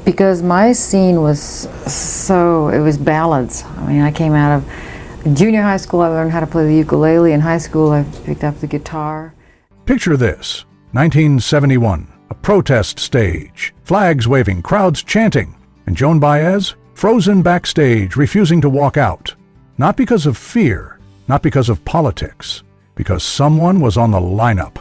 Because my scene was it was ballads. I mean, I came out of junior high school, I learned how to play the ukulele. In high school, I picked up the guitar. Picture this, 1971, a protest stage, flags waving, crowds chanting, and Joan Baez frozen backstage, refusing to walk out. Not because of fear, not because of politics, because someone was on the lineup,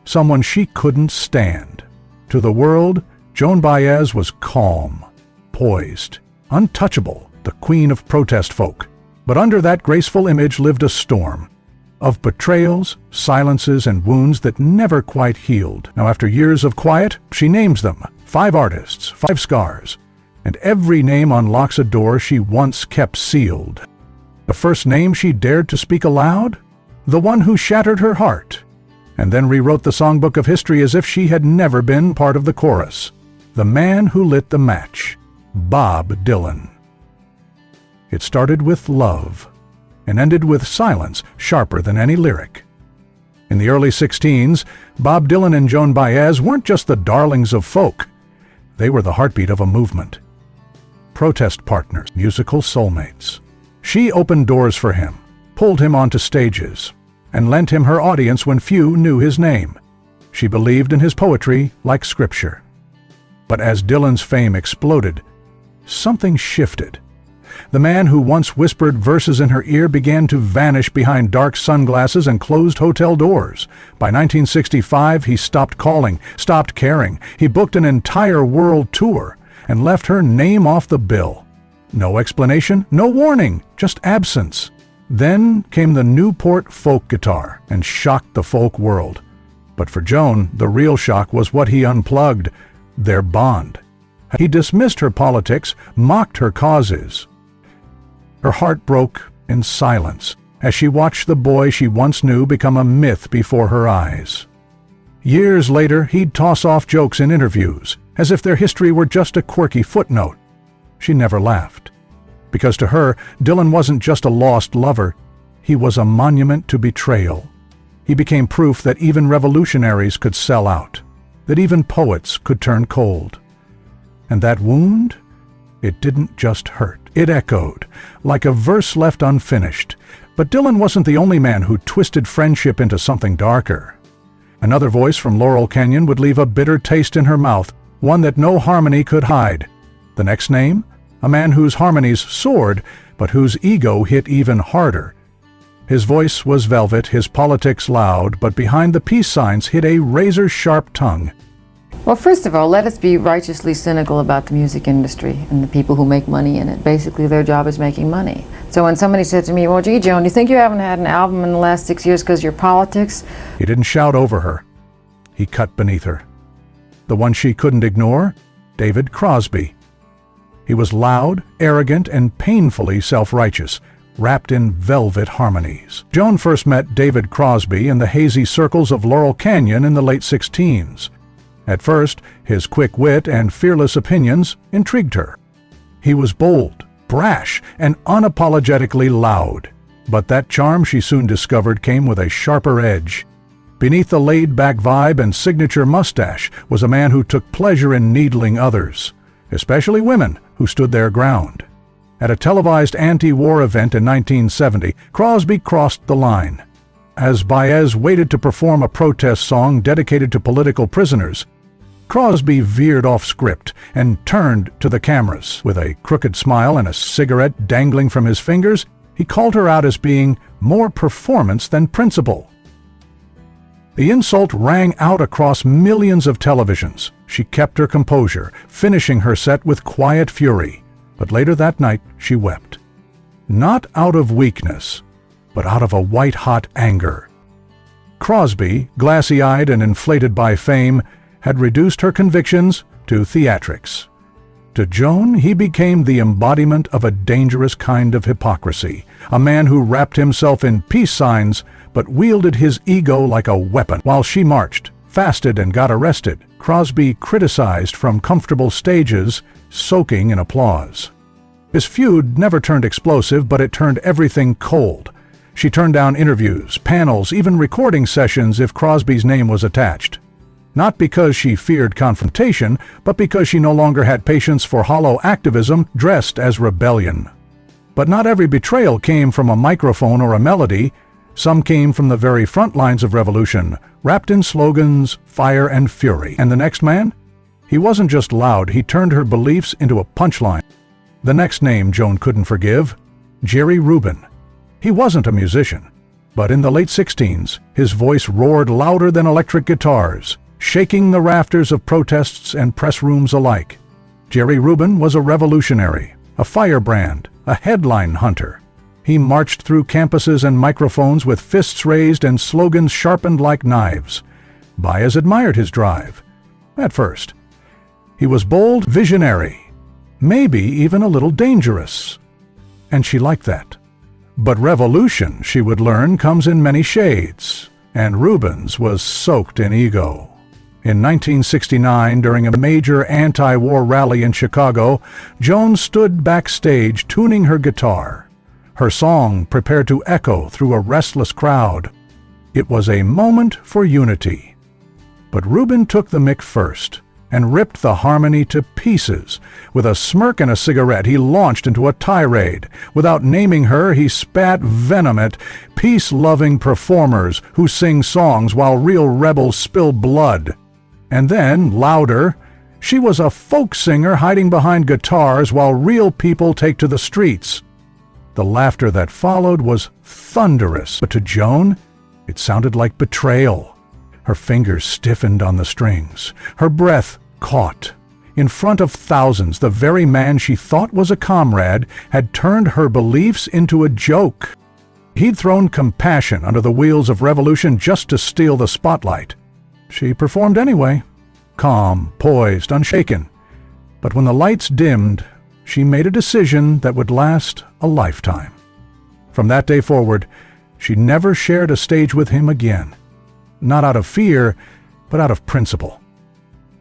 someone she couldn't stand. To the world, Joan Baez was calm, poised, untouchable, the queen of protest folk. But under that graceful image lived a storm of betrayals, silences, and wounds that never quite healed. Now, after years of quiet, she names them. 5 artists, 5 scars, and every name unlocks a door she once kept sealed. The first name she dared to speak aloud? The one who shattered her heart, and then rewrote the songbook of history as if she had never been part of the chorus. The man who lit the match, Bob Dylan. It started with love, and ended with silence sharper than any lyric. In the early 16s, Bob Dylan and Joan Baez weren't just the darlings of folk. They were the heartbeat of a movement. Protest partners, musical soulmates. She opened doors for him, pulled him onto stages, and lent him her audience when few knew his name. She believed in his poetry like scripture. But as Dylan's fame exploded, something shifted. The man who once whispered verses in her ear began to vanish behind dark sunglasses and closed hotel doors. By 1965, he stopped calling, stopped caring. He booked an entire world tour and left her name off the bill. No explanation, no warning, just absence. Then came the Newport folk guitar and shocked the folk world. But for Joan, the real shock was what he unplugged, their bond. He dismissed her politics, mocked her causes. Her heart broke in silence as she watched the boy she once knew become a myth before her eyes. Years later, he'd toss off jokes in interviews, as if their history were just a quirky footnote. She never laughed. Because to her, Dylan wasn't just a lost lover, he was a monument to betrayal. He became proof that even revolutionaries could sell out, that even poets could turn cold. And that wound? It didn't just hurt. It echoed, like a verse left unfinished. But Dylan wasn't the only man who twisted friendship into something darker. Another voice from Laurel Canyon would leave a bitter taste in her mouth, one that no harmony could hide. The next name? A man whose harmonies soared, but whose ego hit even harder. His voice was velvet, his politics loud, but behind the peace signs hid a razor-sharp tongue. Well, first of all, let us be righteously cynical about the music industry and the people who make money in it. Basically, their job is making money. So when somebody said to me, well, gee, Joan, do you think you haven't had an album in the last 6 years because of your politics? He didn't shout over her. He cut beneath her. The one she couldn't ignore? David Crosby. He was loud, arrogant, and painfully self-righteous, wrapped in velvet harmonies. Joan first met David Crosby in the hazy circles of Laurel Canyon in the late 16s. At first, his quick wit and fearless opinions intrigued her. He was bold, brash, and unapologetically loud. But that charm, she soon discovered, came with a sharper edge. Beneath the laid-back vibe and signature mustache was a man who took pleasure in needling others, especially women who stood their ground. At a televised anti-war event in 1970, Crosby crossed the line. As Baez waited to perform a protest song dedicated to political prisoners, Crosby veered off script and turned to the cameras. With a crooked smile and a cigarette dangling from his fingers, he called her out as being more performance than principle. The insult rang out across millions of televisions. She kept her composure, finishing her set with quiet fury. But later that night, she wept. Not out of weakness, but out of a white-hot anger. Crosby, glassy-eyed and inflated by fame, had reduced her convictions to theatrics. To Joan, he became the embodiment of a dangerous kind of hypocrisy, a man who wrapped himself in peace signs but wielded his ego like a weapon. While she marched, fasted, and got arrested, Crosby criticized from comfortable stages, soaking in applause. His feud never turned explosive, but it turned everything cold. She turned down interviews, panels, even recording sessions if Crosby's name was attached. Not because she feared confrontation, but because she no longer had patience for hollow activism dressed as rebellion. But not every betrayal came from a microphone or a melody. Some came from the very front lines of revolution, wrapped in slogans, fire, and fury. And the next man? He wasn't just loud, he turned her beliefs into a punchline. The next name Joan couldn't forgive, Jerry Rubin. He wasn't a musician, but in the late 16s, his voice roared louder than electric guitars, shaking the rafters of protests and press rooms alike. Jerry Rubin was a revolutionary, a firebrand, a headline hunter. He marched through campuses and microphones with fists raised and slogans sharpened like knives. Baez admired his drive. At first. He was bold, visionary, maybe even a little dangerous. And she liked that. But revolution, she would learn, comes in many shades, and Rubin's was soaked in ego. In 1969, during a major anti-war rally in Chicago, Joan stood backstage tuning her guitar. Her song prepared to echo through a restless crowd. It was a moment for unity. But Rubin took the mic first and ripped the harmony to pieces. With a smirk and a cigarette, he launched into a tirade. Without naming her, he spat venom at peace-loving performers who sing songs while real rebels spill blood. And then, louder, she was a folk singer hiding behind guitars while real people take to the streets. The laughter that followed was thunderous, but to Joan, it sounded like betrayal. Her fingers stiffened on the strings. Her breath caught. In front of thousands, the very man she thought was a comrade had turned her beliefs into a joke. He'd thrown compassion under the wheels of revolution just to steal the spotlight. She performed anyway, calm, poised, unshaken. But when the lights dimmed, she made a decision that would last a lifetime. From that day forward, she never shared a stage with him again. Not out of fear, but out of principle.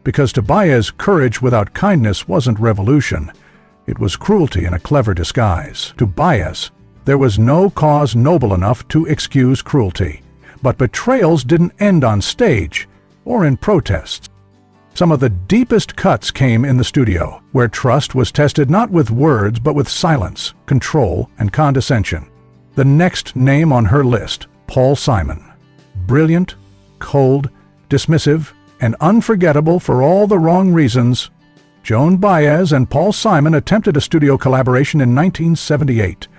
Because to Baez, courage without kindness wasn't revolution. It was cruelty in a clever disguise. To Baez, there was no cause noble enough to excuse cruelty. But betrayals didn't end on stage or in protests. Some of the deepest cuts came in the studio, where trust was tested not with words but with silence, control, and condescension. The next name on her list, Paul Simon. Brilliant, cold, dismissive, and unforgettable for all the wrong reasons, Joan Baez and Paul Simon attempted a studio collaboration in 1978.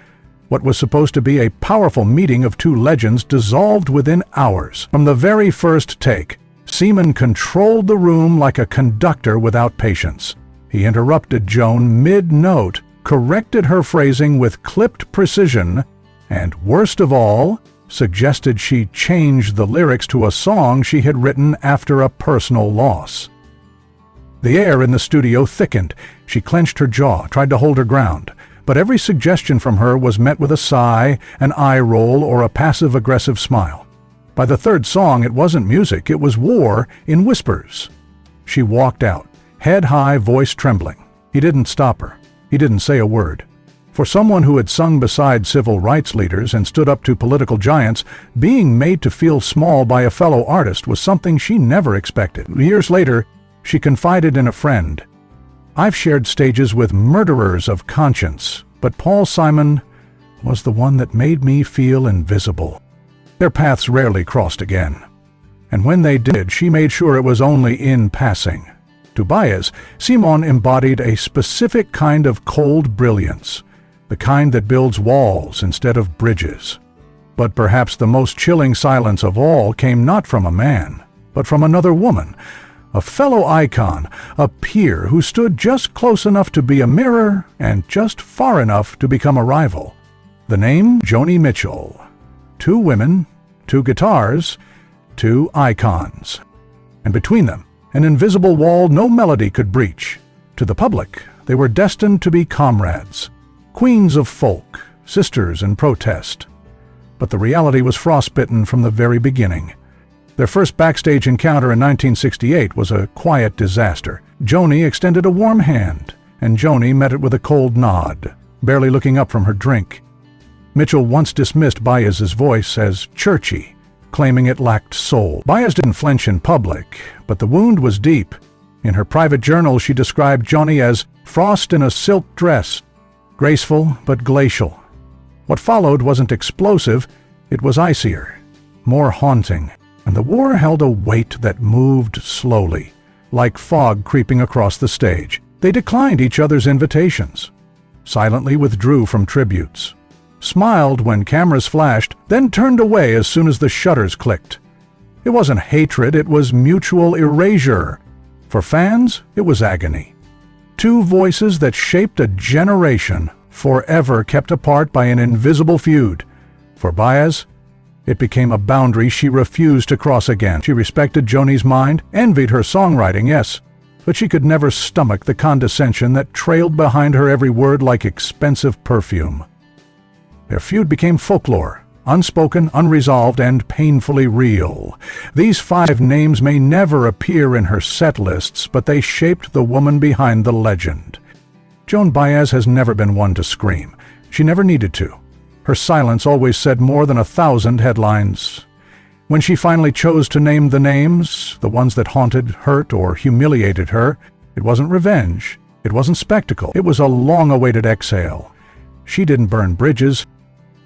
What was supposed to be a powerful meeting of two legends dissolved within hours. From the very first take, Simon controlled the room like a conductor without patience. He interrupted Joan mid-note, corrected her phrasing with clipped precision, and worst of all, suggested she change the lyrics to a song she had written after a personal loss. The air in the studio thickened. She clenched her jaw, tried to hold her ground, but every suggestion from her was met with a sigh, an eye roll, or a passive-aggressive smile. By the third song, it wasn't music, it was war in whispers. She walked out, head high, voice trembling. He didn't stop her. He didn't say a word. For someone who had sung beside civil rights leaders and stood up to political giants, being made to feel small by a fellow artist was something she never expected. Years later, she confided in a friend, "I've shared stages with murderers of conscience, but Paul Simon was the one that made me feel invisible." Their paths rarely crossed again. And when they did, she made sure it was only in passing. To Baez, Simon embodied a specific kind of cold brilliance, the kind that builds walls instead of bridges. But perhaps the most chilling silence of all came not from a man, but from another woman, a fellow icon, a peer who stood just close enough to be a mirror and just far enough to become a rival. The name, Joni Mitchell. Two women, two guitars, two icons. And between them, an invisible wall no melody could breach. To the public, they were destined to be comrades, queens of folk, sisters in protest. But the reality was frostbitten from the very beginning. Their first backstage encounter in 1968 was a quiet disaster. Joni extended a warm hand, and Joni met it with a cold nod, barely looking up from her drink. Mitchell once dismissed Baez's voice as churchy, claiming it lacked soul. Baez didn't flinch in public, but the wound was deep. In her private journal, she described Johnny as frost in a silk dress, graceful but glacial. What followed wasn't explosive, it was icier, more haunting, and the war held a weight that moved slowly, like fog creeping across the stage. They declined each other's invitations, silently withdrew from tributes, smiled when cameras flashed, then turned away as soon as the shutters clicked. It wasn't hatred, it was mutual erasure. For fans, it was agony. Two voices that shaped a generation, forever kept apart by an invisible feud. For Baez, it became a boundary she refused to cross again. She respected Joni's mind, envied her songwriting, yes, but she could never stomach the condescension that trailed behind her every word like expensive perfume. Their feud became folklore, unspoken, unresolved, and painfully real. These 5 names may never appear in her set lists, but they shaped the woman behind the legend. Joan Baez has never been one to scream. She never needed to. Her silence always said more than 1,000 headlines. When she finally chose to name the names, the ones that haunted, hurt, or humiliated her, it wasn't revenge. It wasn't spectacle. It was a long-awaited exhale. She didn't burn bridges.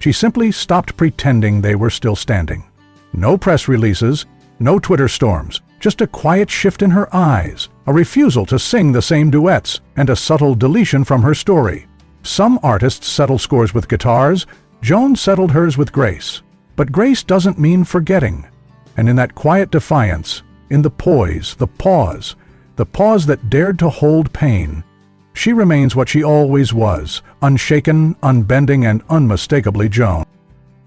She simply stopped pretending they were still standing. No press releases, no Twitter storms, just a quiet shift in her eyes, a refusal to sing the same duets, and a subtle deletion from her story. Some artists settle scores with guitars. Joan settled hers with grace. But grace doesn't mean forgetting. And in that quiet defiance, in the poise, the pause that dared to hold pain, she remains what she always was, unshaken, unbending, and unmistakably Joan.